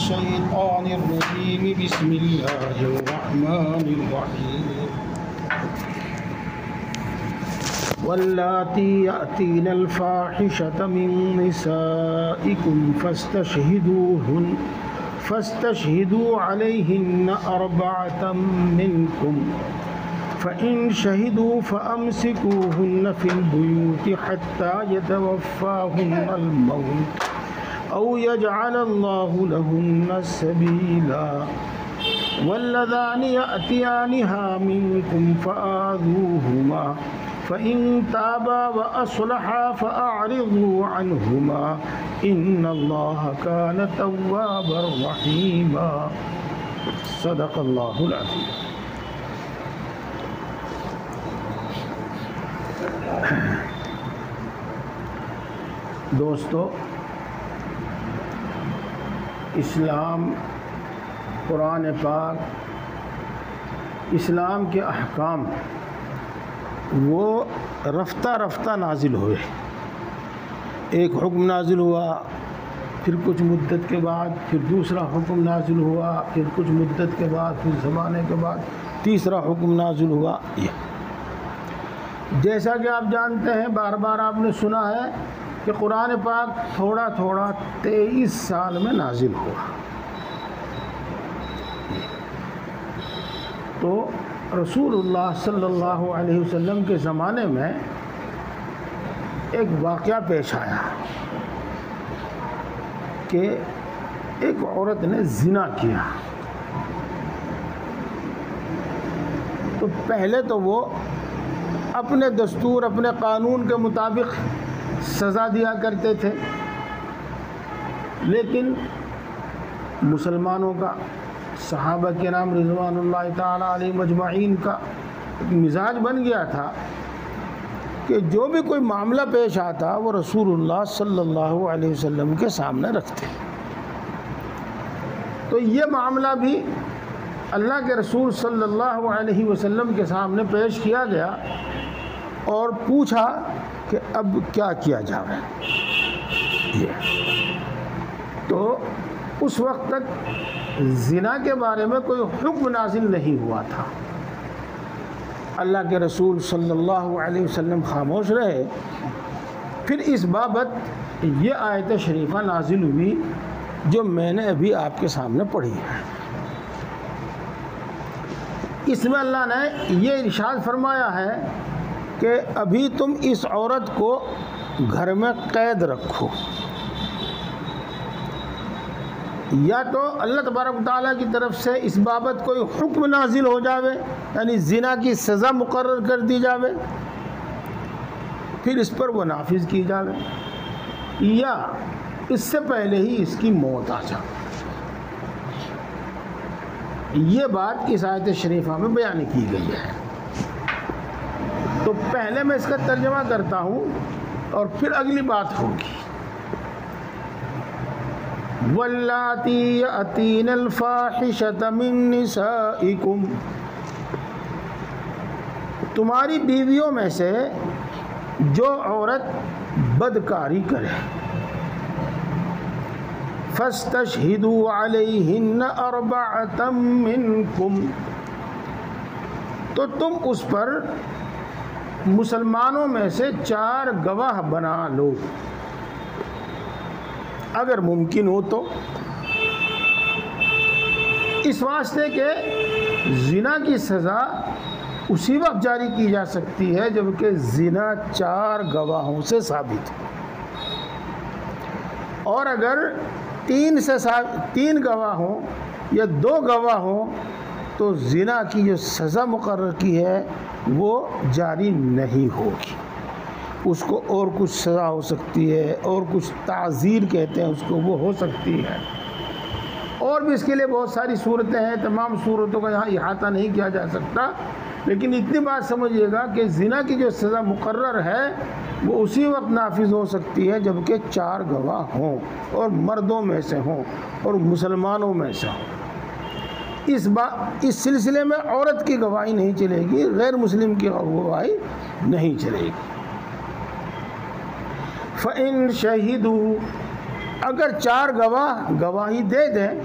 मिनश्शैतानिर्रजीम बिस्मिल्लाहिर्रहमानिर्रहीम वल्लाती यातीनल फ़ाहिशत मिन निसाइकुम फस्तशहिदू अलैहिन्ना अर्बअतम मिनकुम फ़इन शहिदू फ़अम्सिकूहुन्ना फ़िल बुयूति हत्ता यतवफ़्फ़ाहुन्नल मौत औ यजअलल्लाहु लहुन्ना सबीला वल्लज़ानि यअतियानिहा मिनकुम फ़आज़ूहुमा फ़इन ताबा व अस्लहा फ़अरिज़ू अन्हुमा इन्नल्लाह कान तव्वाबर रहीमा। सदक़ल्लाहुल अज़ीम। दोस्तों, इस्लाम, कुरान पाक, इस्लाम के अहकाम वो रफ्ता रफ्ता नाजिल हुए। एक हुक्म नाजिल हुआ, फिर कुछ मुद्दत के बाद फिर दूसरा हुक्म नाजिल हुआ, फिर कुछ मुद्दत के बाद फिर ज़माने के बाद तीसरा हुक्म नाजिल हुआ। ये जैसा कि आप जानते हैं, बार बार आपने सुना है कि कुरान पाक थोड़ा थोड़ा 23 साल में नाजिल हुआ। तो रसूलुल्लाह सल्लल्लाहु अलैहि वसल्लम के ज़माने में एक वाक़या पेश आया कि एक औरत ने ज़िना किया। तो पहले तो वो अपने दस्तूर, अपने कानून के मुताबिक सज़ा दिया करते थे, लेकिन मुसलमानों का, सहाबा किराम रिज़वानुल्लाहि ताला अलैहिम अजमईन का मिजाज बन गया था कि जो भी कोई मामला पेश आता वो रसूलुल्लाह सल्लल्लाहु अलैहि वसल्लम के सामने रखते। तो ये मामला भी अल्लाह के रसूल सल्लल्लाहु अलैहि वसल्लम के सामने पेश किया गया और पूछा कि अब क्या किया जाए। तो उस वक्त तक ज़िना के बारे में कोई हुक्म नाजिल नहीं हुआ था। अल्लाह के रसूल सल्लल्लाहु अलैहि वसल्लम खामोश रहे। फिर इस बाबत ये आयत शरीफा नाजिल हुई जो मैंने अभी आपके सामने पढ़ी है। इसमें अल्लाह ने ये इरशाद फरमाया है कि अभी तुम इस औरत को घर में कैद रखो, या तो अल्लाह तबारक ताला की तरफ से इस बाबत कोई हुक्म नाजिल हो जावे, यानी ज़िना की सज़ा मुकर्रर कर दी जावे, फिर इस पर वो नाफिज की जावे, या इससे पहले ही इसकी मौत आ जाए। ये बात इस आयत शरीफा में बयान की गई है। तो पहले मैं इसका तर्जमा करता हूँ और फिर अगली बात होगी। वल्लाती यातीनल फ़ाहिशत मिन निसाइकुम, तुम्हारी बीवियों में से जो औरत बदकारी करे, फस्तशहिदू अलैहिन्ना अर्बअतम मिनकुम, तो तुम उस पर मुसलमानों में से 4 गवाह बना लो, अगर मुमकिन हो तो। इस वास्ते के ज़िना की सज़ा उसी वक्त जारी की जा सकती है जबकि ज़िना 4 गवाहों से साबित हो, और अगर 3 गवाह हों या 2 गवाह हों तो ज़िना की जो सज़ा मुकर्रर की है वो जारी नहीं होगी। उसको और कुछ सज़ा हो सकती है, और कुछ ताज़ीर कहते हैं उसको, वो हो सकती है। और भी इसके लिए बहुत सारी सूरतें हैं, तमाम सूरतों का यहाँ इहाता नहीं किया जा सकता, लेकिन इतनी बात समझिएगा कि ज़िना की जो सज़ा मुकर्रर है वो उसी वक्त नाफिज हो सकती है जबकि 4 गवाह हों, और मर्दों में से हों और मुसलमानों में से हों। इस सिलसिले में औरत की गवाही नहीं चलेगी, गैर मुस्लिम की गवाही नहीं चलेगी। फ़इन शहीदू, अगर 4 गवाह गवाही दे दें,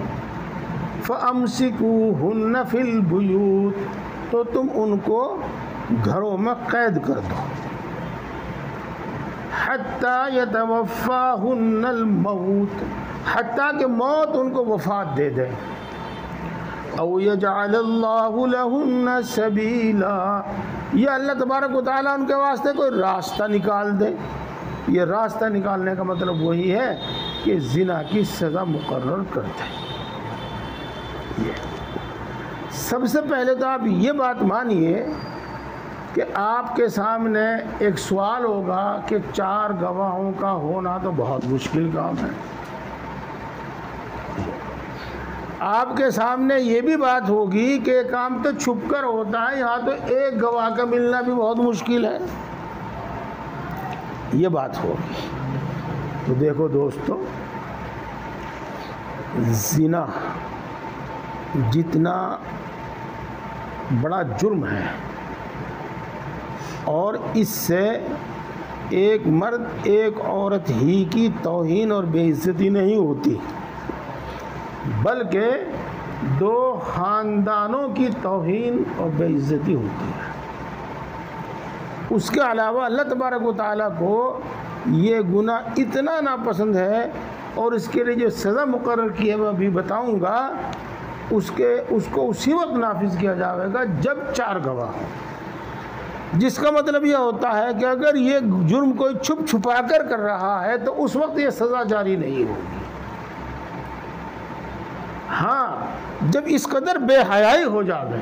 फ़अम्सिकूहुन्ना फ़िल बुयूत, तो तुम उनको घरों में कैद कर दो, हत्ता यतवफ़्फ़ाहुन्नल मौत, हत्ता कि मौत उनको वफ़ात दे दे, औ यजअलल्लाहु लहुन्ना सबीला, या अल्लाह तबारक व तआला उनके वास्ते कोई रास्ता निकाल दे। ये रास्ता निकालने का मतलब वही है कि ज़िना की सज़ा मुकर्रर कर दे। सबसे पहले तो आप ये बात मानिए कि आपके सामने एक सवाल होगा कि 4 गवाहों का होना तो बहुत मुश्किल काम है। आपके सामने ये भी बात होगी कि काम तो छुप कर होता है, यहाँ तो एक गवाह का मिलना भी बहुत मुश्किल है, ये बात होगी। तो देखो दोस्तों, ज़िना जितना बड़ा जुर्म है और इससे एक मर्द एक औरत ही की तौहीन और बेइज्जती नहीं होती, बल्कि 2 ख़ानदानों की तौहीन और बेइज्जती होती है। उसके अलावा अल्लाह तबारक व तआला को ये गुनाह इतना नापसंद है और इसके लिए जो सज़ा मुकर्रर की है मैं अभी बताऊंगा, उसको उसी वक्त नाफिज किया जाएगा जब 4 गवाह हों। जिसका मतलब यह होता है कि अगर ये जुर्म कोई छुप छुपा कर रहा है तो उस वक्त ये सज़ा जारी नहीं होगी। हाँ, जब इस कदर बेहयाई हो जावे,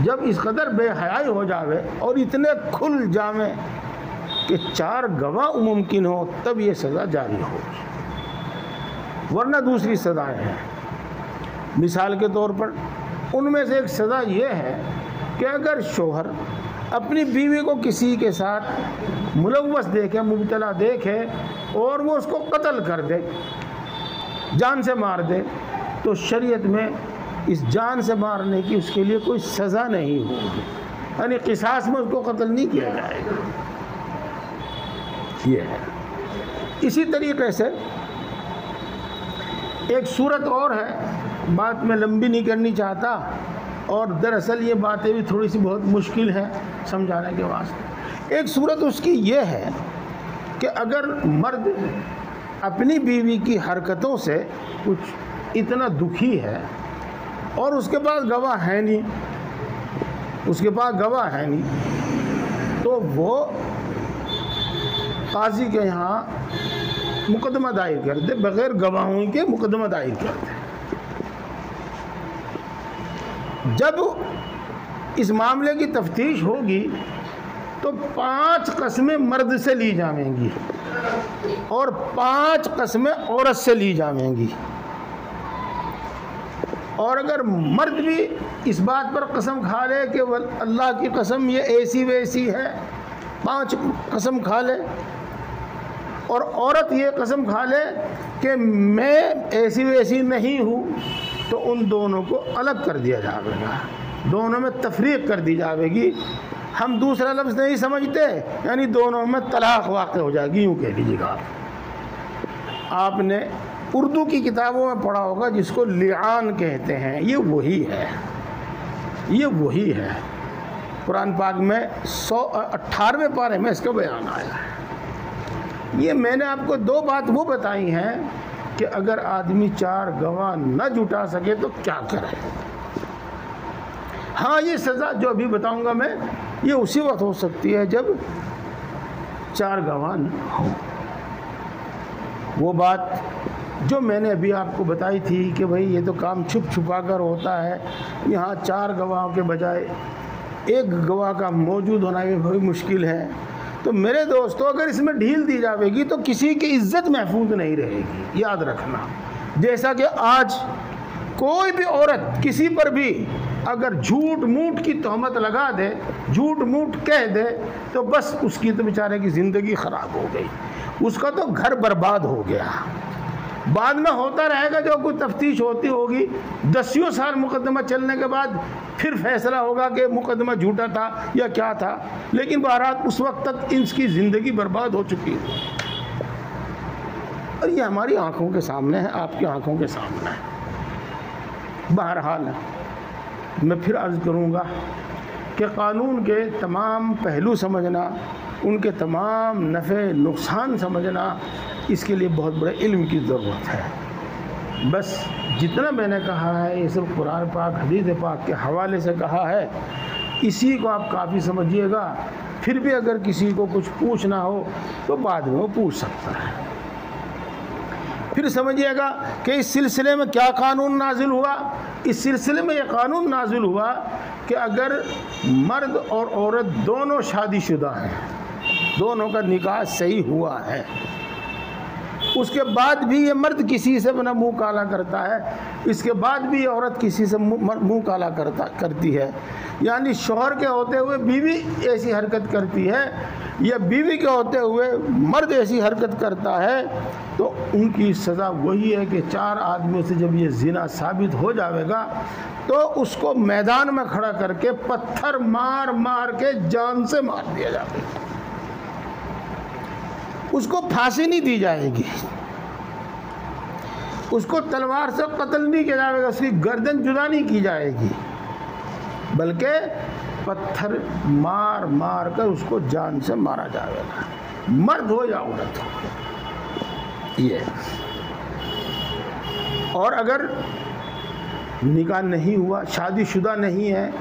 जब इस कदर बेहयाई हो जावे और इतने खुल जावे कि 4 गवाह मुमकिन हो, तब ये सज़ा जारी होगी, वरना दूसरी सज़ाएं हैं। मिसाल के तौर पर उनमें से एक सज़ा ये है कि अगर शोहर अपनी बीवी को किसी के साथ मुलव्वस देखे, मुब्तला देखे और वो उसको कत्ल कर दे, जान से मार दे, तो शरीयत में इस जान से मारने की उसके लिए कोई सज़ा नहीं होगी, यानी क़िसास में उसको कत्ल नहीं किया जाएगा। ये है। इसी तरीके से एक सूरत और है, बात मैं लंबी नहीं करनी चाहता और दरअसल ये बातें भी थोड़ी सी बहुत मुश्किल है समझाने के वास्ते। एक सूरत उसकी ये है कि अगर मर्द अपनी बीवी की हरकतों से कुछ इतना दुखी है और उसके पास गवाह है नहीं, उसके पास गवाह है नहीं, तो वो काजी के यहाँ मुकदमा दायर कर दे, बग़ैर गवाहों के मुकदमा दायर कर दे। जब इस मामले की तफ्तीश होगी तो 5 कस्में मर्द से ली जाएंगी और 5 कस्में औरत से ली जाएंगी। और अगर मर्द भी इस बात पर कसम खा ले कि अल्लाह की कसम ये ऐसी वैसी है, 5 कसम खा ले, और औरत ये कसम खा ले कि मैं ऐसी वैसी नहीं हूँ, तो उन दोनों को अलग कर दिया जाएगा, दोनों में तफरीक कर दी जाएगी। हम दूसरा लफ्ज़ नहीं समझते, यानी दोनों में तलाक वाक़ हो जाएगी, यूँ कह लीजिएगा। आपने उर्दू की किताबों में पढ़ा होगा जिसको लिआन कहते हैं, ये वही है, ये वही है। कुरान पाक में 118वें पारे में इसका बयान आया है। ये मैंने आपको 2 बात वो बताई हैं कि अगर आदमी 4 गवाह न जुटा सके तो क्या करे। हाँ, ये सज़ा जो अभी बताऊंगा मैं, ये उसी वक्त हो सकती है जब 4 गवाह न हो। वो बात जो मैंने अभी आपको बताई थी कि भाई ये तो काम छुप छुपा कर होता है, यहाँ 4 गवाहों के बजाय 1 गवाह का मौजूद होना भी बड़ी मुश्किल है। तो मेरे दोस्तों, अगर इसमें ढील दी जाएगी तो किसी की इज्जत महफूज नहीं रहेगी, याद रखना। जैसा कि आज कोई भी औरत किसी पर भी अगर झूठ मूठ की तहमत लगा दे, झूठ मूठ कह दे, तो बस उसकी तो बेचारे की ज़िंदगी ख़राब हो गई, उसका तो घर बर्बाद हो गया। बाद में होता रहेगा, जो कुछ तफ्तीश होती होगी, 10 साल मुकदमा चलने के बाद फिर फैसला होगा कि मुकदमा झूठा था या क्या था, लेकिन बहरहाल उस वक्त तक इसकी ज़िंदगी बर्बाद हो चुकी है। और ये हमारी आंखों के सामने है, आपकी आंखों के सामने है। बहरहाल मैं फिर अर्ज़ करूँगा कि क़ानून के तमाम पहलू समझना, उनके तमाम नफ़े नुकसान समझना, इसके लिए बहुत बड़े इल्म की ज़रूरत है। बस जितना मैंने कहा है ये सब कुरान पाक हदीस पाक के हवाले से कहा है, इसी को आप काफ़ी समझिएगा। फिर भी अगर किसी को कुछ पूछना हो तो बाद में वो पूछ सकता है। फिर समझिएगा कि इस सिलसिले में क्या कानून नाजिल हुआ। इस सिलसिले में यह कानून नाजिल हुआ कि अगर मर्द और औरत दोनों शादीशुदा हैं, दोनों का निकाह सही हुआ है, उसके बाद भी ये मर्द किसी से अपना मुंह काला करता है, इसके बाद भी औरत किसी से मुंह काला करती है, यानी शौहर के होते हुए बीवी ऐसी हरकत करती है या बीवी के होते हुए मर्द ऐसी हरकत करता है, तो उनकी सज़ा वही है कि 4 आदमियों से जब ये ज़िना साबित हो जाएगा तो उसको मैदान में खड़ा करके पत्थर मार मार के जान से मार दिया जाएगा। उसको फांसी नहीं दी जाएगी, उसको तलवार से कत्ल नहीं किया जाएगा, उसकी गर्दन जुदा नहीं की जाएगी, बल्कि पत्थर मार मार कर उसको जान से मारा जाएगा, मर्द हो या औरत हो। ये और अगर निकाह नहीं हुआ, शादीशुदा नहीं है,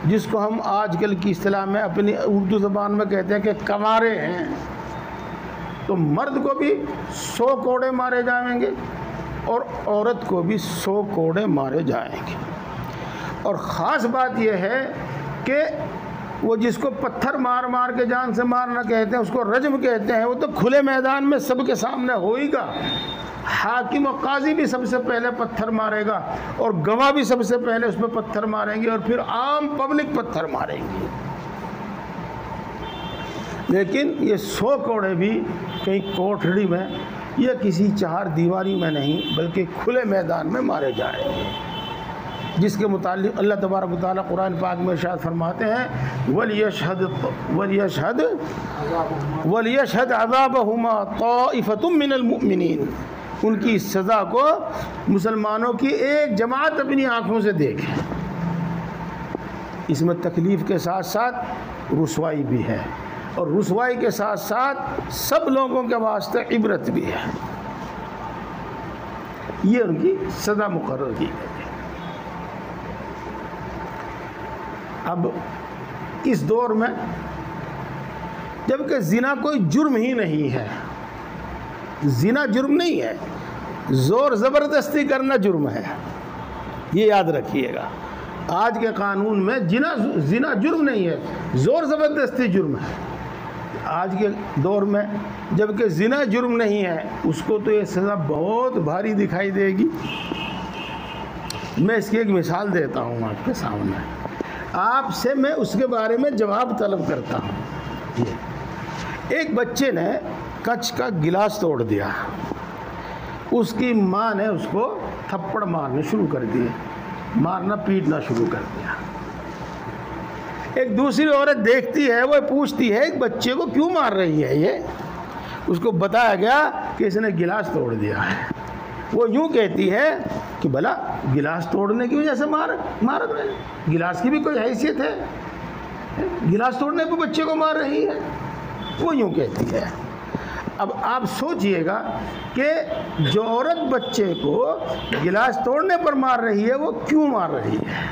जिसको हम आजकल की इस्तिलाह में अपनी उर्दू ज़बान में कहते हैं कि कमारे हैं, तो मर्द को भी 100 कोड़े मारे जाएंगे और औरत को भी 100 कोड़े मारे जाएंगे। और ख़ास बात यह है कि वो जिसको पत्थर मार मार के जान से मारना कहते हैं, उसको रज्म कहते हैं, वो तो खुले मैदान में सबके सामने होएगा। हाकिम और काजी भी सबसे पहले पत्थर मारेगा और गवाह भी सबसे पहले उसमें पत्थर मारेंगे और फिर आम पब्लिक पत्थर मारेंगी। लेकिन ये 100 कोड़े भी कहीं कोठड़ी में या किसी 4 दीवारी में नहीं, बल्कि खुले मैदान में मारे जाएंगे, जिसके मुतालिक अल्लाह तबारक व तआला कुरान पाक में इरशाद फरमाते हैं, वलियशहद अज़ाबहुमा ताइफ़तुम मिनल मुमिनीन। उनकी सज़ा को मुसलमानों की एक जमात अपनी आँखों से देखे। इसमें तकलीफ़ के साथ साथ रुसवाई भी है और रुसवाई के साथ साथ सब लोगों के वास्ते इबरत भी है। ये उनकी सज़ा मुकर्रर की गई। अब इस दौर में जबकि ज़िना कोई जुर्म ही नहीं है, ज़िना जुर्म नहीं है, ज़ोर ज़बरदस्ती करना जुर्म है, ये याद रखिएगा। आज के कानून में ज़िना जुर्म नहीं है, ज़ोर ज़बरदस्ती जुर्म है। आज के दौर में जबकि ज़िना जुर्म नहीं है, उसको तो ये सज़ा बहुत भारी दिखाई देगी। मैं इसकी एक मिसाल देता हूँ आपके सामने, आपसे मैं उसके बारे में जवाब तलब करता हूँ। एक बच्चे ने कांच का गिलास तोड़ दिया, उसकी माँ ने उसको थप्पड़ मारने शुरू कर दिए, मारना पीटना शुरू कर दिया। एक दूसरी औरत देखती है, वो पूछती है एक बच्चे को क्यों मार रही है ये। उसको बताया गया कि इसने गिलास तोड़ दिया है। वो यूँ कहती है कि भला गिलास तोड़ने की वजह से मार रहे, गिलास की भी कोई हैसियत है, गिलास तोड़ने पर बच्चे को मार रही है, वो यूँ कहती है। अब आप सोचिएगा कि जो औरत बच्चे को गिलास तोड़ने पर मार रही है वो क्यों मार रही है,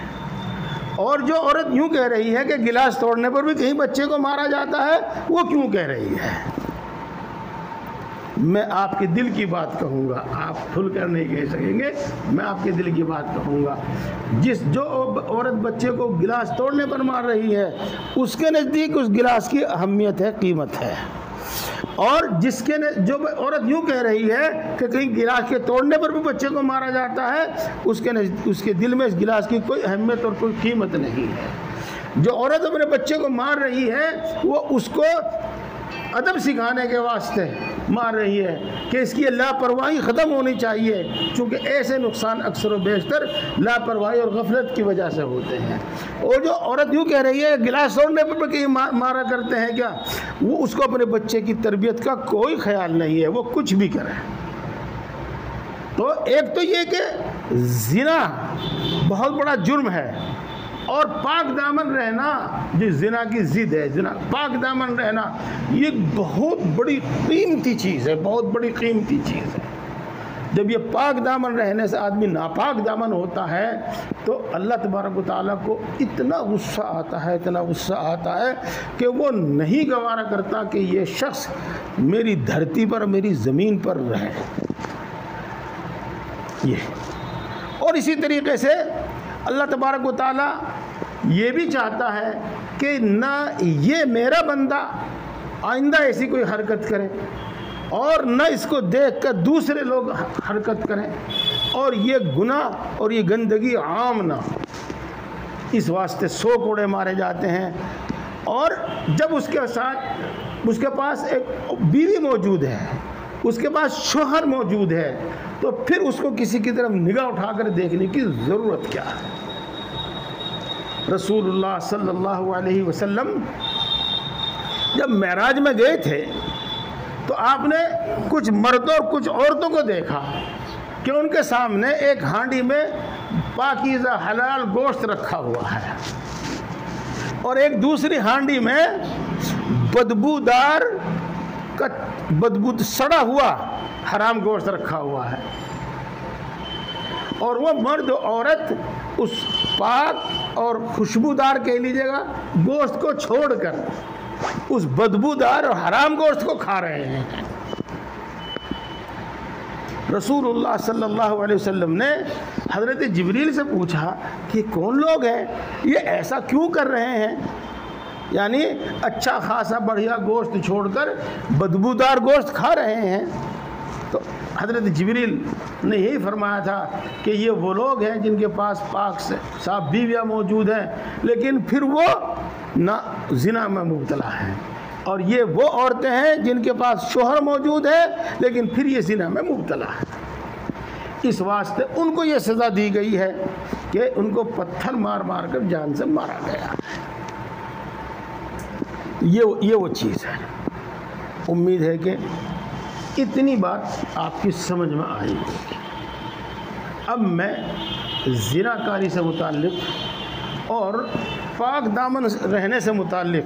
और जो औरत यूँ कह रही है कि गिलास तोड़ने पर भी कहीं बच्चे को मारा जाता है वो क्यों कह रही है। मैं आपके दिल की बात कहूँगा, आप खुलकर नहीं कह सकेंगे, मैं आपके दिल की बात कहूँगा। जो औरत बच्चे को गिलास तोड़ने पर मार रही है उसके नज़दीक उस गिलास की अहमियत है, कीमत है, और जो औरत यूँ कह रही है कि कहीं गिलास के तोड़ने पर भी बच्चे को मारा जाता है, उसके दिल में इस गिलास की कोई अहमियत और कोई कीमत नहीं है। जो औरत अपने बच्चे को मार रही है वो उसको अदब सिखाने के वास्ते मार रही है कि इसकी लापरवाही ख़त्म होनी चाहिए, क्योंकि ऐसे नुकसान अक्सर व बेशतर लापरवाही और गफलत की वजह से होते हैं। और जो औरत यूँ कह रही है गिलास तोड़ने पर कहीं मारा करते हैं क्या, वो उसको अपने बच्चे की तरबियत का कोई ख्याल नहीं है, वो कुछ भी करे। तो एक तो ये कि ज़िना बहुत बड़ा जुर्म है, और पाक दामन रहना जो ज़िना की ज़िद है, ज़िना पाक दामन रहना ये बहुत बड़ी कीमती चीज़ है, बहुत बड़ी कीमती चीज़ है। जब ये पाक दामन रहने से आदमी नापाक दामन होता है तो अल्लाह तबारक व तआला को इतना गुस्सा आता है, इतना गुस्सा आता है कि वो नहीं गवारा करता कि ये शख्स मेरी धरती पर, मेरी ज़मीन पर रहे। ये और इसी तरीके से अल्लाह तबारक व तआला ये भी चाहता है कि ना ये मेरा बंदा आइंदा ऐसी कोई हरकत करे, और न इसको देखकर दूसरे लोग हरकत करें, और ये गुनाह और ये गंदगी आम ना। इस वास्ते 100 कोड़े मारे जाते हैं। और जब उसके साथ उसके पास एक बीवी मौजूद है, उसके पास शोहर मौजूद है, तो फिर उसको किसी की तरफ निगाह उठाकर देखने की ज़रूरत क्या है। रसूलुल्लाह सल्लल्लाहु अलैहि वसल्लम जब मेराज में गए थे तो आपने कुछ मर्दों और कुछ औरतों को देखा कि उनके सामने एक हांडी में पाकीज़ा हलाल गोश्त रखा हुआ है, और एक दूसरी हांडी में बदबूदार बदबू सड़ा हुआ हराम गोश्त रखा हुआ है। और वो मर्द औरत उस पाक और खुशबूदार कह लीजिएगा गोश्त को छोड़कर उस बदबूदार और हराम गोश्त को खा रहे हैं। रसूलुल्लाह सल्लल्लाहु अलैहि वसल्लम ने हज़रत जिब्रील से पूछा कि कौन लोग हैं, ये ऐसा क्यों कर रहे हैं, यानी अच्छा खासा बढ़िया गोश्त छोड़कर बदबूदार गोश्त खा रहे हैं। तो हज़रत जिब्रील ने यही फरमाया था कि ये वो लोग हैं जिनके पास पाक से साफ बीवियाँ मौजूद हैं, लेकिन फिर वो ना ज़िना में मुब्तला हैं, और ये वो औरतें हैं जिनके पास शोहर मौजूद है लेकिन फिर ये ज़िना में मुब्तला है। इस वास्ते उनको ये सज़ा दी गई है कि उनको पत्थर मार मार कर जान से मारा गया। ये वो चीज़ है। उम्मीद है कि इतनी बात आपकी समझ में आई होगी। अब मैं ज़िनाकारी से मुताल्लिक़ और पाक दामन रहने से मुताल्लिक़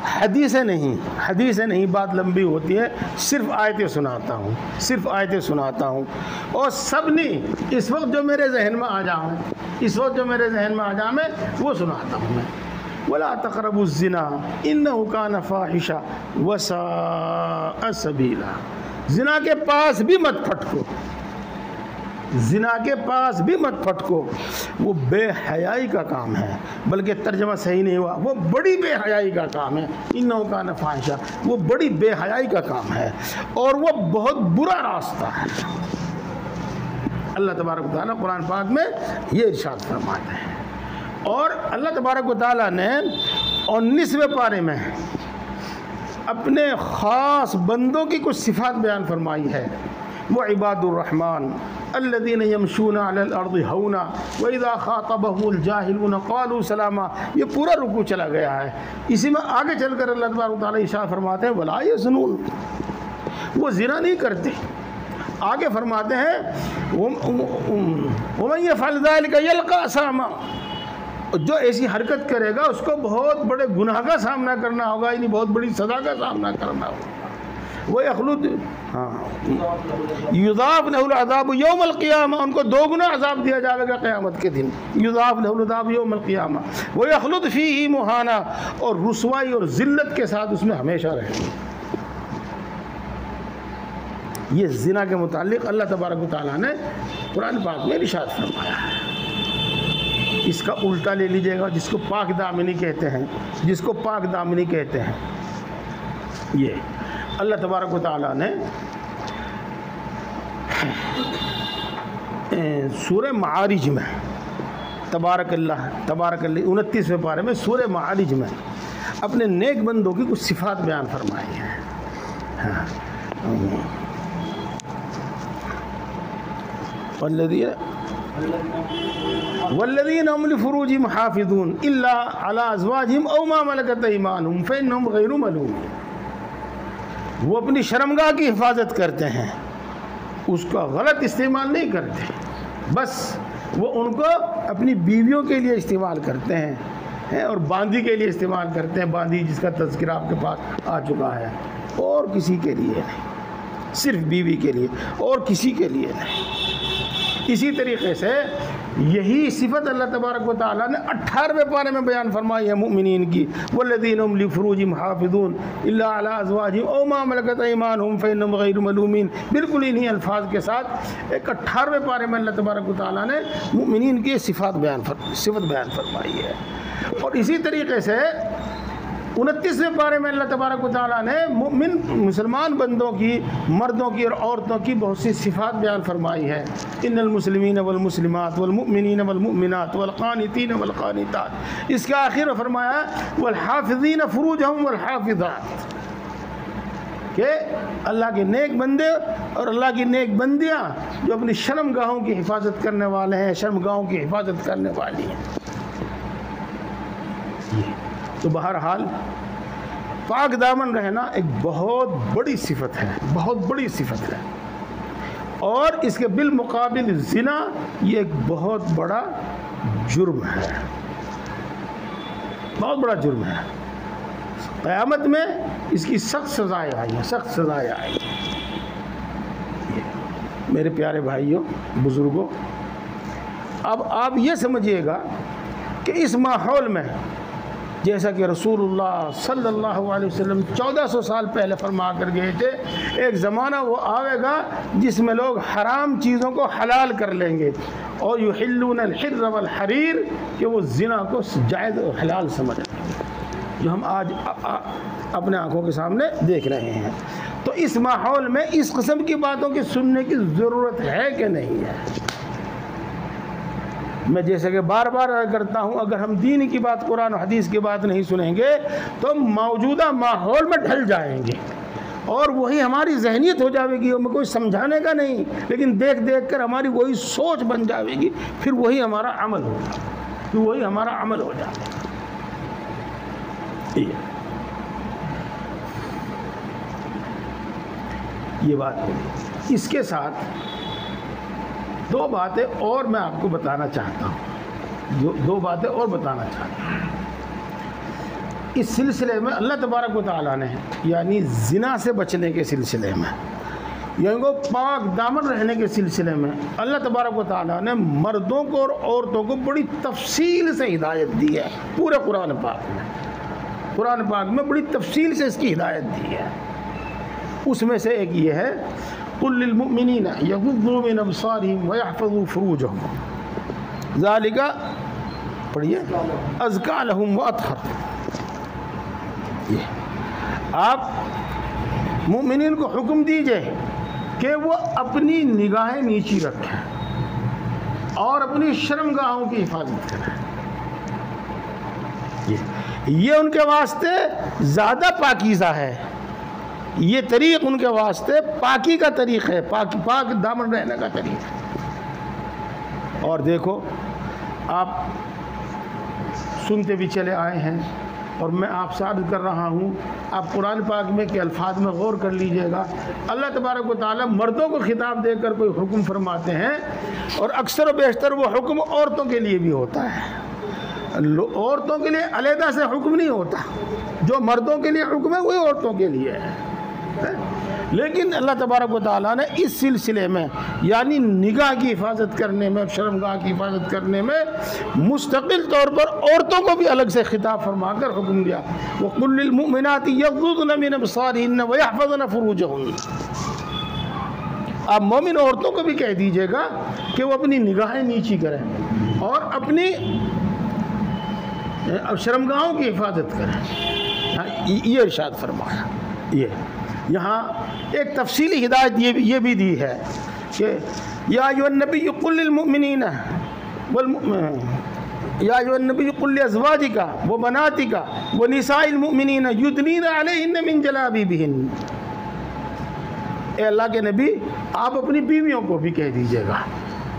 हदीसें नहीं, बात लंबी होती है, सिर्फ आयतें सुनाता हूँ, और सबने इस वक्त जो मेरे जहन में आ जाए मैं वो सुनाता हूँ मैं। वला तक़रबुज़्ज़िना इन्नहु कान फ़ाहिशा वसाअ सबीला। ज़िना के पास भी मत फटको, वो बेहयाई का काम है, बल्कि तर्जमा सही नहीं हुआ, वो बड़ी बेहयाई का काम है। इन्नहु कान फ़ाहिशा, वो बड़ी बेहयाई का काम है और वो बहुत बुरा रास्ता है। अल्लाह तबारक व तआला कुरान पाक में ये इरशाद फरमाते हैं। और अल्लाह तबारक व तआला ने 19वें पारे में अपने ख़ास बंदों की कुछ सिफ़ात बयान फरमाई है। वो इबादुर रहमान अल्लज़ीना यमशूना अलल अर्ज़ि हौना व इज़ा ख़ातबहुमुल जाहिलूना क़ालू सलामा। ये पूरा रुकू चला गया है। इसी में आगे चलकर अल्लाह तबारक व तआला इरशाद फरमाते हैं वला यज़नून, वो ज़िना नहीं करते। आगे फरमाते हैं वमन यफ़अल ज़ालिका यल्क़ा असामा, जो ऐसी हरकत करेगा उसको बहुत बड़े गुनाह का सामना करना होगा, यानी बहुत बड़ी सज़ा का सामना करना होगा। वो यखलुद युज़ाफ़ लहुल अज़ाब यौमल क़ियामा, उनको दोगुना अज़ाब दिया जाएगा क़यामत के दिन। युज़ाफ़ लहुल अज़ाब यौमल क़ियामा वो यखलुद फ़ीही मुहाना, और रुसवाई और ज़िल्लत के साथ उसमें हमेशा रहेंगे। ये ज़िना के मुताल्लिक़ अल्लाह तबारक व तआला ने कुरान पाक में इरशाद फरमाया है। इसका उल्टा ले लीजिएगा, जिसको पाक दामनी कहते हैं, ये अल्लाह तबारक व तआला ने सूरह मारिज में तबारकल्लाह 29वें पारे में सूरह मारिज में अपने नेक बंदों की कुछ सिफ़ात बयान फरमाई हैं। वल्लज़ीना हुम लिफ़ुरूजिहिम हाफ़िज़ून इल्ला अला अज़वाजिहिम औ मा मलकत अयमानुहुम फ़इन्नहुम ग़ैरु मलूम। वो अपनी शर्मगाह की हिफाजत करते हैं, उसका गलत इस्तेमाल नहीं करते, बस वो उनको अपनी बीवियों के लिए इस्तेमाल करते हैं और बांदी के लिए इस्तेमाल करते हैं, बांदी जिसका तज़किरा आपके पास आ चुका है, और किसी के लिए नहीं, सिर्फ बीवी के लिए और किसी के लिए नहीं। इसी तरीके से यही सिफत अल्लाह तबारक व तआला ने 18वें पारे में बयान फरमाई है मुमिनीन की, वल्लज़ीना हुम लिफ़ुरूजिहिम हाफ़िज़ून इल्ला अला अज़वाजिहिम औ मा मलकत अयमानुहुम फ़इन्नहुम ग़ैरु मलूमीन। बिल्कुल इन्हीं अल्फाज के साथ एक 18वें पारे में अल्लाह तबारक व तआला ने मुमिनीन की सिफत बयान फरमाई है। और इसी तरीके से 29वें पारे में अल्लाह तबारक व तआला ने मुमिन मुसलमान बंदों की, मर्दों की और औरतों की बहुत सी सिफ़ात बयान फरमाई है। इन्नल मुस्लिमीन वल मुस्लिमात वल मुमिनीन वल मुमिनात वल क़ानितीन वल क़ानितात। इसके आखिर में फरमाया वल हाफ़िज़ीन फ़ुरूजहुम वल हाफ़िज़ात, कि अल्लाह के नेक बंदे और अल्लाह की नेक बंदियाँ जो अपनी शर्मगाहों की हिफाजत करने वाले हैं, शर्मगाहों की हिफाजत करने वाली हैं। तो बहरहाल पाक दामन रहना एक बहुत बड़ी सिफत है, बहुत बड़ी सिफत है, और इसके बिलमुकाबिल ज़िना ये एक बहुत बड़ा जुर्म है, बहुत बड़ा जुर्म है। क़यामत में इसकी सख्त सज़ाएँ आई हैं, सख्त सज़ाएँ आई। मेरे प्यारे भाइयों, बुज़ुर्गों, अब आप ये समझिएगा कि इस माहौल में जैसा कि रसूलुल्लाह सल्लल्लाहु अलैहि वसल्लम 1400 साल पहले फरमा कर गए थे, एक ज़माना वो आवेगा जिसमें लोग हराम चीज़ों को हलाल कर लेंगे और युहिल्लूनल हिर्र वल हरीर, कि वो ज़िना को जायज़ और हलाल समझ लेंगे, जो हम आज अपने आँखों के सामने देख रहे हैं। तो इस माहौल में इस किस्म की बातों की सुनने की ज़रूरत है कि नहीं है? मैं जैसे कि बार बार करता हूँ, अगर हम दीन की बात, कुरान और हदीस की बात नहीं सुनेंगे तो मौजूदा माहौल में ढल जाएंगे और वही हमारी जहनीत हो जाएगी। हमें कोई समझाने का नहीं, लेकिन देख देख कर हमारी वही सोच बन जाएगी, फिर वही हमारा अमल होगा, फिर वही हमारा अमल हो जाएगा। ये बात है। इसके साथ दो बातें और मैं आपको बताना चाहता हूँ, दो बातें और बताना चाहता हूँ। इस सिलसिले में अल्लाह तबारक व तआला ने, यानी ज़िना से बचने के सिलसिले में, यानी को पाक दामन रहने के सिलसिले में अल्लाह तबारक व तआला ने मर्दों को और औरतों को बड़ी तफसील से हिदायत दी है। पूरे कुरान पाक में बड़ी तफसील से इसकी हिदायत दी है। उसमें से एक ये है, कुल लिल मुमिनीना यग़ुद्दू मिन अब्सारिहिम व यहफ़ज़ू फ़ुरूजहुम ज़ालिका, पढ़िए, अज़का लहुम व अत्हर। ये आप मुमिनीन को हुक्म दीजिए कि वो अपनी निगाहें नीची रखें और अपनी शर्मगाहों की हिफाजत करें। ये उनके वास्ते ज़्यादा पाकीज़ा है, ये तरीक़ उनके वास्ते पाकी का तरीक़ है, पाक दामन रहने का तरीक़ है। और देखो, आप सुनते भी चले आए हैं और मैं आपसे अर्ज़ कर रहा हूँ, आप कुरान पाक में के अल्फाज में गौर कर लीजिएगा। अल्लाह तबारक व तआला मर्दों को खिताब देकर कोई हुक्म फरमाते हैं और अक्सर व बेशतर वो हुक्म औरतों के लिए भी होता है। औरतों के लिए अलहदा से हुक्म नहीं होता, जो मर्दों के लिए हुक्म है वही औरतों के लिए है। लेकिन अल्लाह तबारक व तआला ने इस सिलसिले में, यानी निगाह की हिफाजत करने में, शर्मगाह की हिफाजत करने में, मुस्तकिल तौर पर औरतों को भी अलग से खिताब फरमाकर हुक्म दिया, व कुल लिल मुमिनाति यग़ुद्दुना मिन अब्सारिहिन्ना व यहफ़ज़ना फ़ुरूजहुन्ना। आप मोमिन औरतों को भी कह दीजिएगा कि वो अपनी निगाहें नीची करें और अपनी शर्मगाहों की हिफाजत करें। ये इरशाद फरमाया। ये यहाँ एक तफसीली हिदायत ये भी दी है कि या अय्युहन नबी कुल लिल मुमिनीना या अय्युहन नबी कुल लि अज़वाजिका व बनातिका व निसाइल मुमिनीना युदनीना अलैहिन्ना मिन जलाबिबिहिन। ए अल्लाह के नबी, आप अपनी बीवियों को भी कह दीजिएगा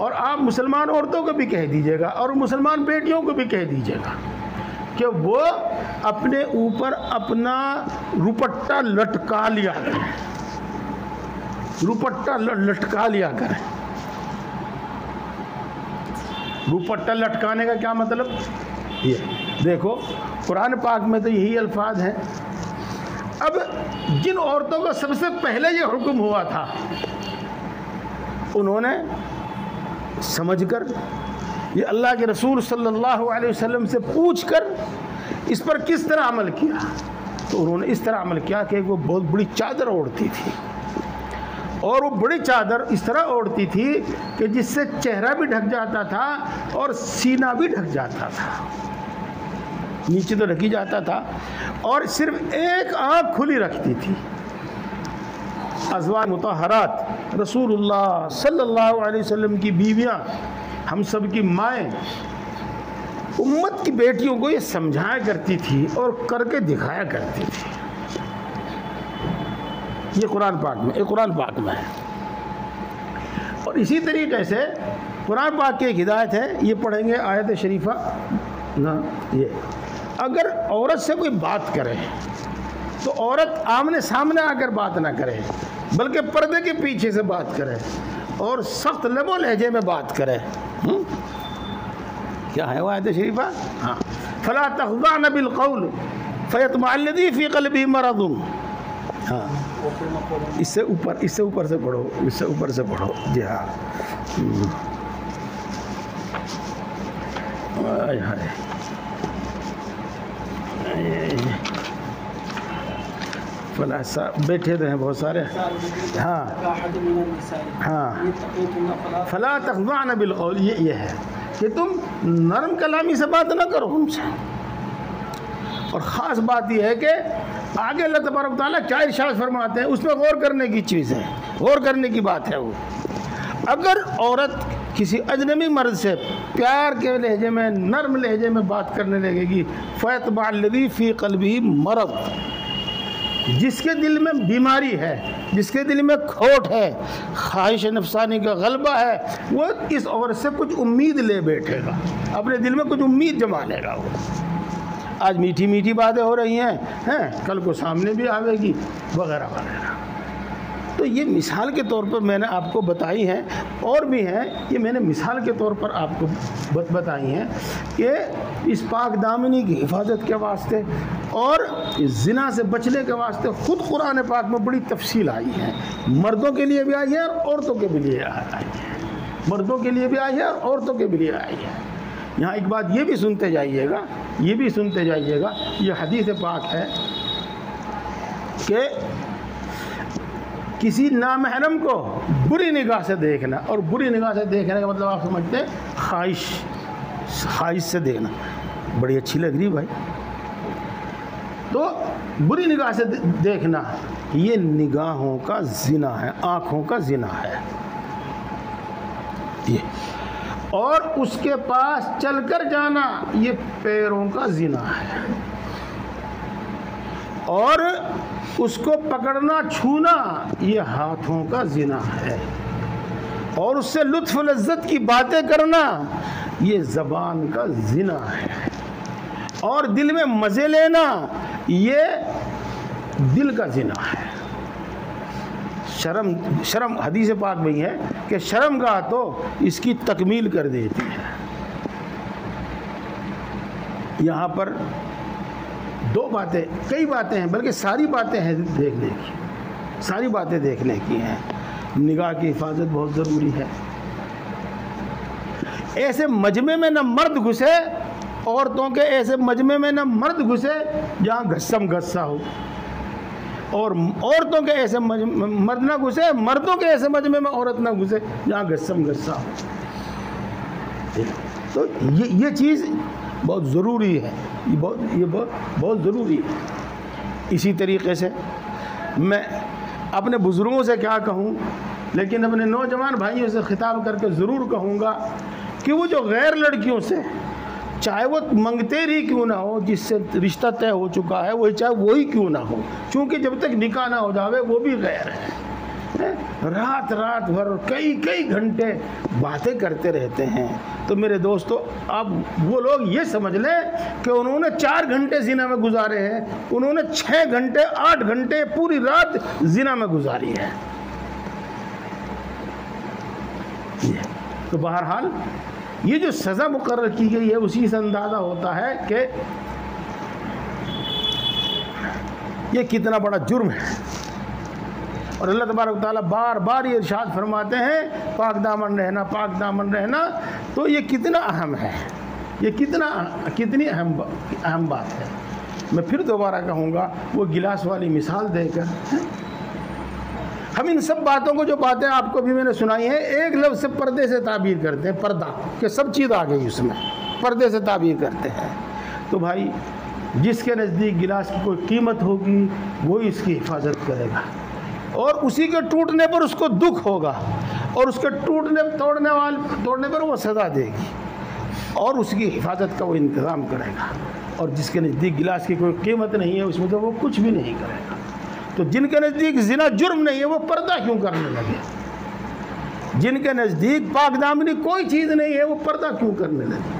और आप मुसलमान औरतों को भी कह दीजिएगा और मुसलमान बेटियों को भी कह दीजिएगा कि वो अपने ऊपर अपना रुपट्टा लटका लिया करें। दुपट्टा लटका लिया करें। दुपट्टा लटकाने का क्या मतलब? ये देखो कुरान पाक में तो यही अल्फाज हैं। अब जिन औरतों का सबसे पहले ये हुक्म हुआ था, उन्होंने समझकर, ये अल्लाह के रसूल सल्लल्लाहु अलैहि वसल्लम से पूछकर इस पर किस तरह अमल किया, तो उन्होंने इस तरह अमल किया कि वो बहुत बड़ी चादर ओढ़ती थी, और वो बड़ी चादर इस तरह ओढ़ती थी कि जिससे चेहरा भी ढक जाता था और सीना भी ढक जाता था, नीचे तो ढकी जाता था, और सिर्फ एक आँख खुली रखती थी। अज़वाज मुतहरात रसूलुल्लाह सल्लल्लाहु अलैहि वसल्लम की बीवियाँ, हम सब की माएँ, उम्मत की बेटियों को ये समझाया करती थी और करके दिखाया करती थी। ये कुरान पाक में, ये कुरान पाक में है। और इसी तरीके से कुरान पाक की एक हिदायत है, ये पढ़ेंगे आयत शरीफा ना। ये अगर औरत से कोई बात करे तो औरत आमने सामने आकर बात ना करे, बल्कि पर्दे के पीछे से बात करे और सख्त लबो लहजे में बात करे। क्या है वो आयत शरीफा? हाँ, फला तख़ज़अन बिल क़ौल फ़यतमअल्लज़ी फ़ी क़ल्बिही मरदुन। हाँ, इससे ऊपर से पढ़ो, इससे ऊपर से पढ़ो। जी हाँ, फला बैठे रहे बहुत सारे। हाँ हाँ, फला तख़ज़अन बिल क़ौल, ये है कि तुम नरम कलामी से बात ना करो उनसे। और ख़ास बात यह है कि आगे अल्लाह तबारक व तआला क्या इरशाद फरमाते हैं, उसमें गौर करने की चीज़ है, गौर करने की बात है वो। अगर औरत किसी अजनबी मर्द से प्यार के लहजे में, नरम लहजे में बात करने लगेगी, फ़यतमअल्लज़ी फ़ी क़ल्बिही मरद, जिसके दिल में बीमारी है, जिसके दिल में खोट है, ख्वाहिश नफसानी का गलबा है, वो इस औरत से कुछ उम्मीद ले बैठेगा, अपने दिल में कुछ उम्मीद जमा लेगा। वो आज मीठी मीठी बातें हो रही हैं, कल को सामने भी आवेगी, वगैरह वगैरह। तो ये मिसाल के तौर पर मैंने आपको बताई हैं, और भी हैं, ये मैंने मिसाल के तौर पर आपको बताई हैं कि इस पाक दामनी की हिफाजत के वास्ते और ज़िना से बचने के वास्ते खुद कुरान पाक में बड़ी तफसील आई है। मर्दों के लिए भी आई है और औरतों के भी लिए आई है, मर्दों के लिए भी आई है और औरतों के भी लिए आई है। यहाँ एक बात ये भी सुनते जाइएगा, ये भी सुनते जाइएगा, ये हदीस पाक है कि किसी नामहरम को बुरी निगाह से देखना, और बुरी निगाह से देखने का मतलब आप समझते हैं ख्वाहिश से देखना, बड़ी अच्छी लग रही भाई, तो बुरी निगाह से देखना, ये निगाहों का ज़िना है, आँखों का ज़िना है ये। और उसके पास चलकर जाना, ये पैरों का ज़िना है। और उसको पकड़ना, छूना, ये हाथों का ज़िना है। और उससे लुत्फ़ लज़्ज़त की बातें करना, ये ज़बान का ज़िना है। और दिल में मज़े लेना, ये दिल का ज़िना है। शर्म हदीस पाक में है कि शर्मगाह तो इसकी तकमील कर देती है। यहाँ पर दो बातें, कई बातें हैं, बल्कि सारी बातें हैं देखने की, सारी बातें देखने की हैं। निगाह की हिफाजत बहुत ज़रूरी है। ऐसे मजमे में न मर्द घुसे, औरतों के ऐसे मजमे में न मर्द घुसे जहाँ घस्सम घस्सा हो, और औरतों के ऐसे मर्द ना घुसे, मर्दों के ऐसे मजमे में औरत ना घुसे जहाँ घस्सम घस्सा हो। तो ये चीज़ बहुत ज़रूरी है, ये बहुत ज़रूरी है। इसी तरीके से मैं अपने बुज़ुर्गों से क्या कहूँ, लेकिन अपने नौजवान भाइयों से खिताब करके ज़रूर कहूँगा कि वो जो गैर लड़कियों से, चाहे वो मंगतेरी क्यों ना हो, जिससे रिश्ता तय हो चुका है, वही चाहे वही क्यों ना हो, क्योंकि जब तक निकाह ना हो जावे वो भी गैर है। रात भर कई घंटे बातें करते रहते हैं। तो मेरे दोस्तों, अब वो लोग ये समझ लें कि उन्होंने 4 घंटे ज़िना में गुजारे हैं, उन्होंने 6 घंटे 8 घंटे पूरी रात ज़िना में गुजारी है। तो बहरहाल ये जो सज़ा मुकर्रर की गई है उसी से अंदाज़ा होता है कि ये कितना बड़ा जुर्म है। और अल्लाह तबारक व तआला बार बार ये इरशाद फरमाते हैं पाक दामन रहना, पाक दामन रहना। तो ये कितना अहम है, ये कितनी अहम बात है। मैं फिर दोबारा कहूँगा वो गिलास वाली मिसाल देकर, हम इन सब बातों को, जो बातें आपको भी मैंने सुनाई हैं, एक लफ्ज़ से पर्दे से ताबीर करते हैं। पर्दा कि सब चीज़ आ गई उसमें, पर्दे से ताबीर करते हैं। तो भाई जिसके नज़दीक गिलास की कोई कीमत होगी वो इसकी हिफाजत करेगा, और उसी के टूटने पर उसको दुख होगा, और उसके तोड़ने पर वो सज़ा देगी, और उसकी हिफाजत का वो इंतज़ाम करेगा। और जिसके नज़दीक गिलास की कोई कीमत नहीं है उसमें तो वो कुछ भी नहीं करेगा। तो जिनके नज़दीक ज़िना जुर्म नहीं है वो पर्दा क्यों करने लगे? जिनके नज़दीक पाकदामनी कोई चीज़ नहीं है वो पर्दा क्यों करने लगे?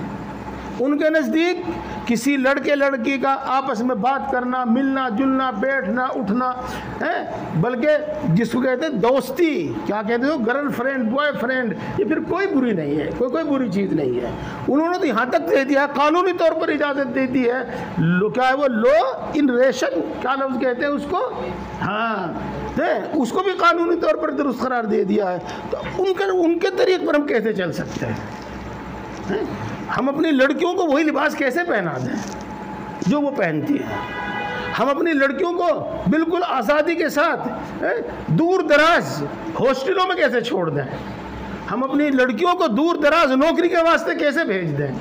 उनके नज़दीक किसी लड़के लड़की का आपस में बात करना, मिलना जुलना, बैठना उठना है, बल्कि जिसको कहते हैं दोस्ती, क्या कहते हो, गर्लफ्रेंड बॉयफ्रेंड, ये फिर कोई बुरी नहीं है, कोई बुरी चीज़ नहीं है। उन्होंने तो यहाँ तक दे दिया, कानूनी तौर पर इजाज़त दे दी है। क्या है वो, लो इन रेशन, क्या लफ्ज़ कहते हैं उसको, हाँ, उसको भी कानूनी तौर पर दुरुस्त करार दे दिया है। तो उनके तरीक़े पर हम कैसे चल सकते हैं? हम अपनी लड़कियों को वही लिबास कैसे पहना दें जो वो पहनती है? हम अपनी लड़कियों को बिल्कुल आज़ादी के साथ दूर दराज हॉस्टलों में कैसे छोड़ दें? हम अपनी लड़कियों को दूर दराज नौकरी के वास्ते कैसे भेज दें?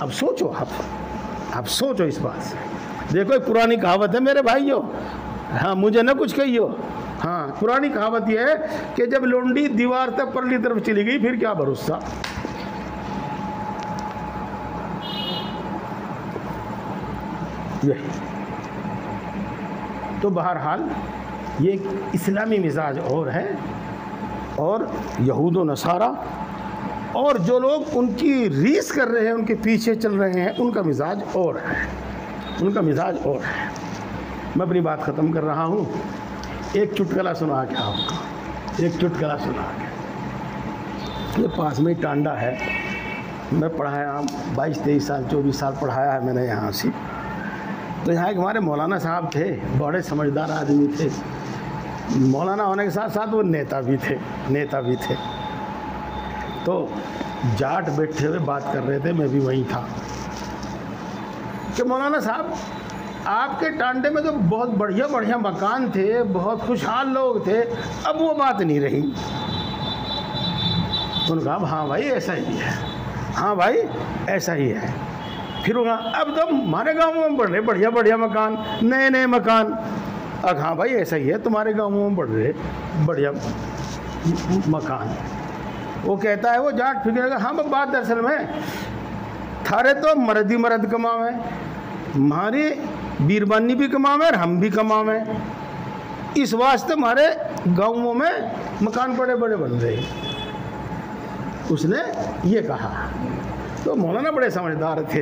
अब सोचो, आप सोचो इस बात से। देखो एक पुरानी कहावत है मेरे भाइयों, हाँ मुझे ना कुछ कहियो, हाँ पुरानी कहावत यह है कि जब लौंडी दीवार तक परली तरफ चली गई फिर क्या भरोसा। तो बहरहाल ये एक इस्लामी मिजाज और है, और यहूद व नसारा और जो लोग उनकी रीस कर रहे हैं, उनके पीछे चल रहे हैं, उनका मिजाज और है, उनका मिजाज और है। मैं अपनी बात ख़त्म कर रहा हूँ। एक चुटकुला सुना के आपको, एक चुटकुला सुना के। ये पास में ही टांडा है, मैं पढ़ाया 22-23 साल 24 साल पढ़ाया है मैंने यहाँ से। तो यहाँ एक हमारे मौलाना साहब थे, बड़े समझदार आदमी थे। मौलाना होने के साथ साथ वो नेता भी थे। तो जाट बैठे हुए बात कर रहे थे, मैं भी वहीं था कि मौलाना साहब आपके टांडे में तो बहुत बढ़िया बढ़िया मकान थे, बहुत खुशहाल लोग थे, अब वो बात नहीं रही। तो उन्होंने कहा हाँ भाई ऐसा ही है, हाँ भाई ऐसा ही है। फिर वहाँ अब तो हमारे गाँव में बढ़ रहे बढ़िया बढ़िया मकान, नए नए मकान। अब हाँ भाई ऐसा ही है, तुम्हारे गाँव में बढ़ रहे बढ़िया मकान। वो कहता है वो जाट फिर हाँ बात दरअसल में थारे तो मर्द ही मर्द कमावे, हमारी बीरबानी भी कमावे और हम भी कमावे, इस वास्ते हमारे गाँवों में मकान बड़े बड़े बन रहे। उसने ये कहा। तो मौलाना बड़े समझदार थे,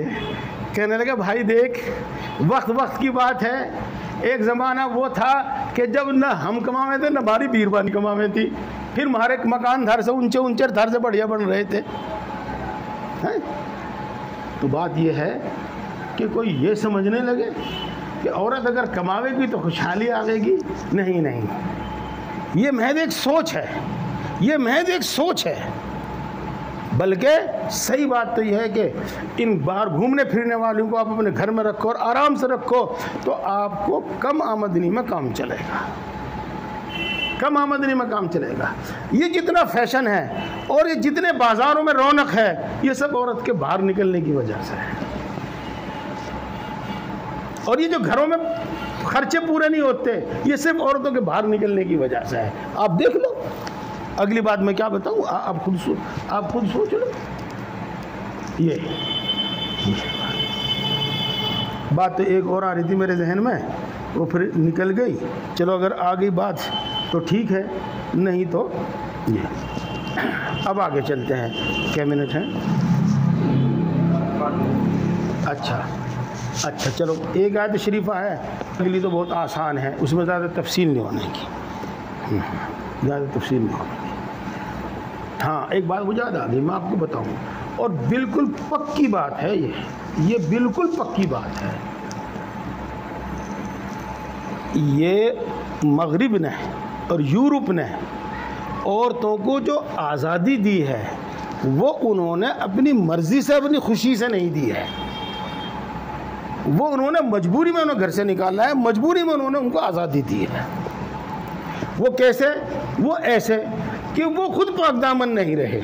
कहने लगे भाई देख वक्त की बात है। एक ज़माना वो था कि जब न हम कमावे थे न हमारी बीरबानी कमावे थी, फिर हमारे मकान धर से ऊंचे धर से बढ़िया बन रहे थे, हैं? तो बात ये है कि कोई ये समझने लगे कि औरत अगर कमावेगी तो खुशहाली आवेगी। नहीं, ये महज एक सोच है, ये महज एक सोच है। बल्कि सही बात तो यह है कि इन बाहर घूमने फिरने वालों को आप अपने घर में रखो और आराम से रखो, तो आपको कम आमदनी में काम चलेगा, कम आमदनी में काम चलेगा। ये जितना फैशन है और ये जितने बाज़ारों में रौनक है, ये सब औरत के बाहर निकलने की वजह से है। और ये जो घरों में खर्चे पूरे नहीं होते, ये सिर्फ औरतों के बाहर निकलने की वजह से है। आप देख लो, अगली बात मैं क्या बताऊँ, आप खुद सोच लो। ये बात तो एक और आ रही थी मेरे जहन में, वो फिर निकल गई। चलो अगर आ गई बात तो ठीक है, नहीं तो ये। अब आगे चलते हैं, क्या मिनट हैं? अच्छा चलो, एक आयत शरीफा है, अगली तो बहुत आसान है, उसमें ज़्यादा तफसील नहीं होने की, ज़्यादा तफसील नहीं होने की। हाँ, एक बात मुझे याद आ गई, मैं आपको बताऊं, और बिल्कुल पक्की बात है ये बिल्कुल पक्की बात है। ये मगरिब ने और यूरोप ने औरतों को जो आज़ादी दी है वो उन्होंने अपनी मर्ज़ी से, अपनी खुशी से नहीं दी है। वो उन्होंने मजबूरी में उन्हें घर से निकाला है, मजबूरी में उन्होंने उनको आज़ादी दी है। वो कैसे? वो ऐसे कि वो खुद पाक दामन नहीं रहे,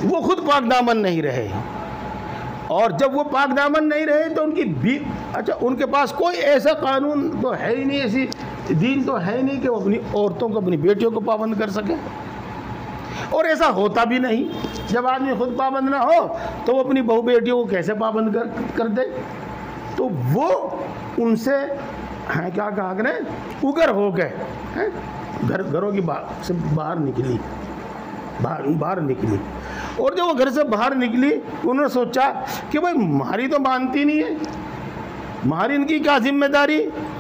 वो खुद पाक दामन नहीं रहे। और जब वो पाक दामन नहीं रहे तो उनके पास कोई ऐसा कानून तो है ही नहीं, ऐसी दीन तो है ही नहीं कि वो अपनी औरतों को, अपनी बेटियों को पाबंद कर सके। और ऐसा होता भी नहीं। जब आदमी खुद पाबंद ना हो तो वो अपनी बहू बेटियों को कैसे पाबंद कर दे? तो वो उनसे हैं क्या कहा करें, उगर हो गए, घरों की से बाहर निकली, बाहर निकली। और जब वो घर से बाहर निकली उन्होंने सोचा कि भाई हमारी तो मानती नहीं है, हमारी इनकी क्या जिम्मेदारी।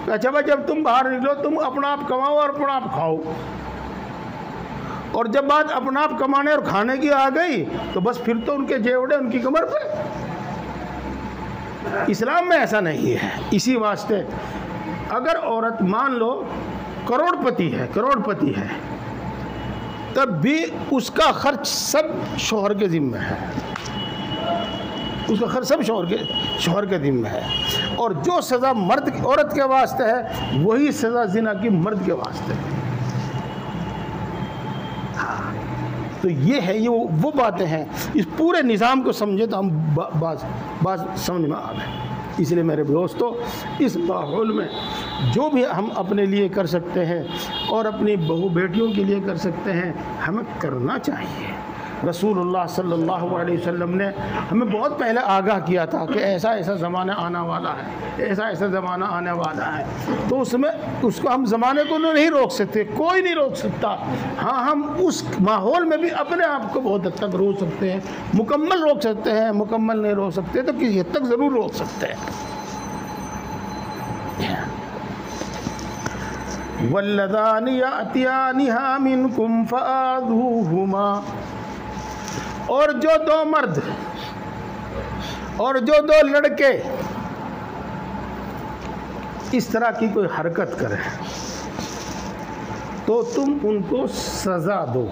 अच्छा भाई, जब तुम बाहर निकलो तुम अपना आप कमाओ और अपना आप खाओ। और जब बात अपना आप कमाने और खाने की आ गई तो बस फिर तो उनके जेवड़े उनकी कमर पे। इस्लाम में ऐसा नहीं है। इसी वास्ते अगर औरत मान लो करोड़पति है तब भी उसका खर्च सब शौहर के जिम्मे है, उसका खर्च सब शौहर के जिम्मे है। और जो सज़ा औरत के वास्ते है वही सज़ा जिना की मर्द के वास्ते है। तो ये है, ये वो बातें हैं। इस पूरे निज़ाम को समझे तो हम बात समझ में आ गए। इसलिए मेरे दोस्तों, इस माहौल में जो भी हम अपने लिए कर सकते हैं और अपनी बहू बेटियों के लिए कर सकते हैं, हमें करना चाहिए। रसूलुल्लाह सल्लल्लाहु अलैहि वसल्लम ने हमें बहुत पहले आगाह किया था कि ऐसा ऐसा ज़माना आने वाला है, ऐसा ऐसा ज़माना आने वाला है। तो उसमें उसको हम ज़माने को नहीं रोक सकते, कोई नहीं रोक सकता। हाँ, हम उस माहौल में भी अपने आप को बहुत हद तक रोक सकते हैं। मुकम्मल रोक सकते हैं, मुकम्मल नहीं रोक सकते तो किसी हद तक ज़रूर रोक सकते हैं। वल्लज़ानि यातियानिहा मिनकुम फ़आज़ूहुमा, और जो दो मर्द और जो दो लड़के इस तरह की कोई हरकत करें तो तुम उनको सज़ा दो।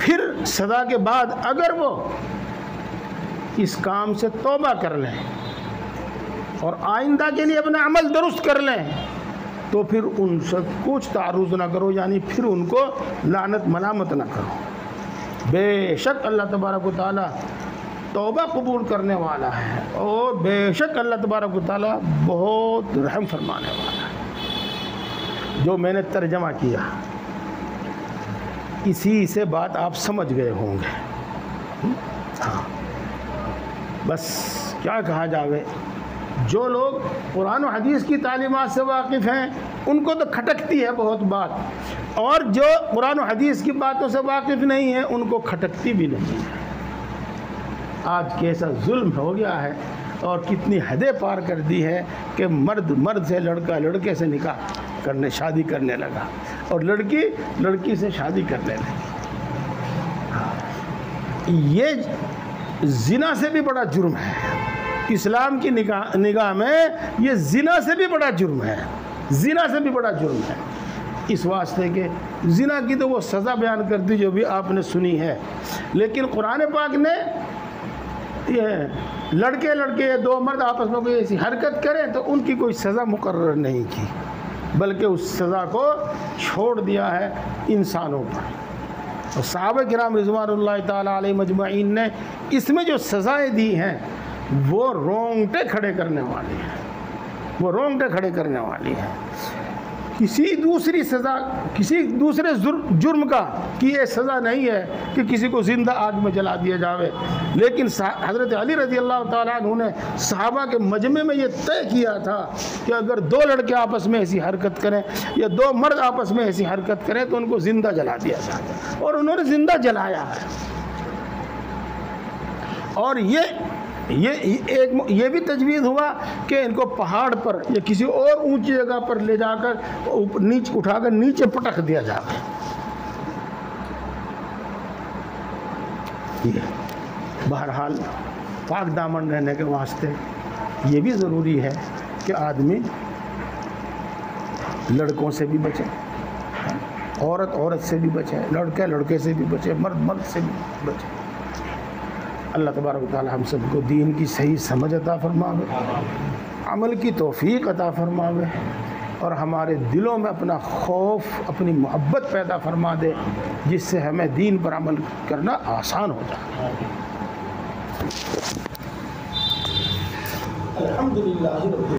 फिर सज़ा के बाद अगर वो इस काम से तौबा कर लें और आइंदा के लिए अपना अमल दुरुस्त कर लें तो फिर उनसे कुछ तारुज़ ना करो, यानी फिर उनको लानत मलामत ना करो। बेशक अल्लाह तबारक व तआला तौबा कबूल करने वाला है और बेशक अल्लाह तबारक व तआला बहुत रहम फरमाने वाला है। जो मैंने तर्जमा किया इसी से बात आप समझ गए होंगे। हाँ, बस क्या कहा जावे, जो लोग कुरान और हदीस की तालीमात से वाकिफ़ हैं उनको तो खटकती है बहुत बात, और जो कुरान और हदीस की बातों से वाकिफ़ नहीं है उनको खटकती भी नहीं है। आज कैसा जुल्म हो गया है और कितनी हदें पार कर दी है कि मर्द से, लड़का लड़के से निकाह करने, शादी करने लगा और लड़की लड़की से शादी करने लगी। ये जिना से भी बड़ा जुर्म है। इस्लाम की निगाह में ये जिना से भी बड़ा जुर्म है, जिना से भी बड़ा जुर्म है। इस वास्ते के जिना की तो वो सज़ा बयान कर दी जो भी आपने सुनी है, लेकिन कुरान पाक ने ये लड़के दो मर्द आपस में कोई ऐसी हरकत करें तो उनकी कोई सज़ा मुकर्रर नहीं की, बल्कि उस सज़ा को छोड़ दिया है इंसानों पर। और सहाबा किराम रिज़वानुल्लाह ताला अलैहिम अजमईन ने इसमें जो सज़ाएँ दी हैं वो रोंगटे खड़े करने वाली है, वो रोंगटे खड़े करने वाली है। किसी दूसरी सज़ा, किसी दूसरे जुर्म का कि ये सज़ा नहीं है कि किसी को ज़िंदा आग में जला दिया जावे, लेकिन हज़रत अली रज़ी अल्लाह ताला अन्हु ने सहाबा के मजमे में ये तय किया था कि अगर दो लड़के आपस में ऐसी हरकत करें या दो मर्द आपस में ऐसी हरकत करें तो उनको ज़िंदा जला दिया जाए, और उन्होंने ज़िंदा जलाया है। और ये ये भी तजवीज़ हुआ कि इनको पहाड़ पर या किसी और ऊंची जगह पर ले जाकर नीचे उठाकर नीचे पटक दिया जाए। ये बहरहाल पाक दामन रहने के वास्ते ये भी ज़रूरी है कि आदमी लड़कों से भी बचे, औरत औरत से भी बचे, लड़के लड़के से भी बचे, मर्द मर्द से भी बचे। अल्लाह तबारक व तआला हम सबको दीन की सही समझ अता फरमावे, अमल की तौफीक अता फरमावे और हमारे दिलों में अपना खौफ, अपनी मोहब्बत पैदा फरमा दे, जिससे हमें दीन पर अमल करना आसान हो जाए। अल्हम्दुलिल्लाह।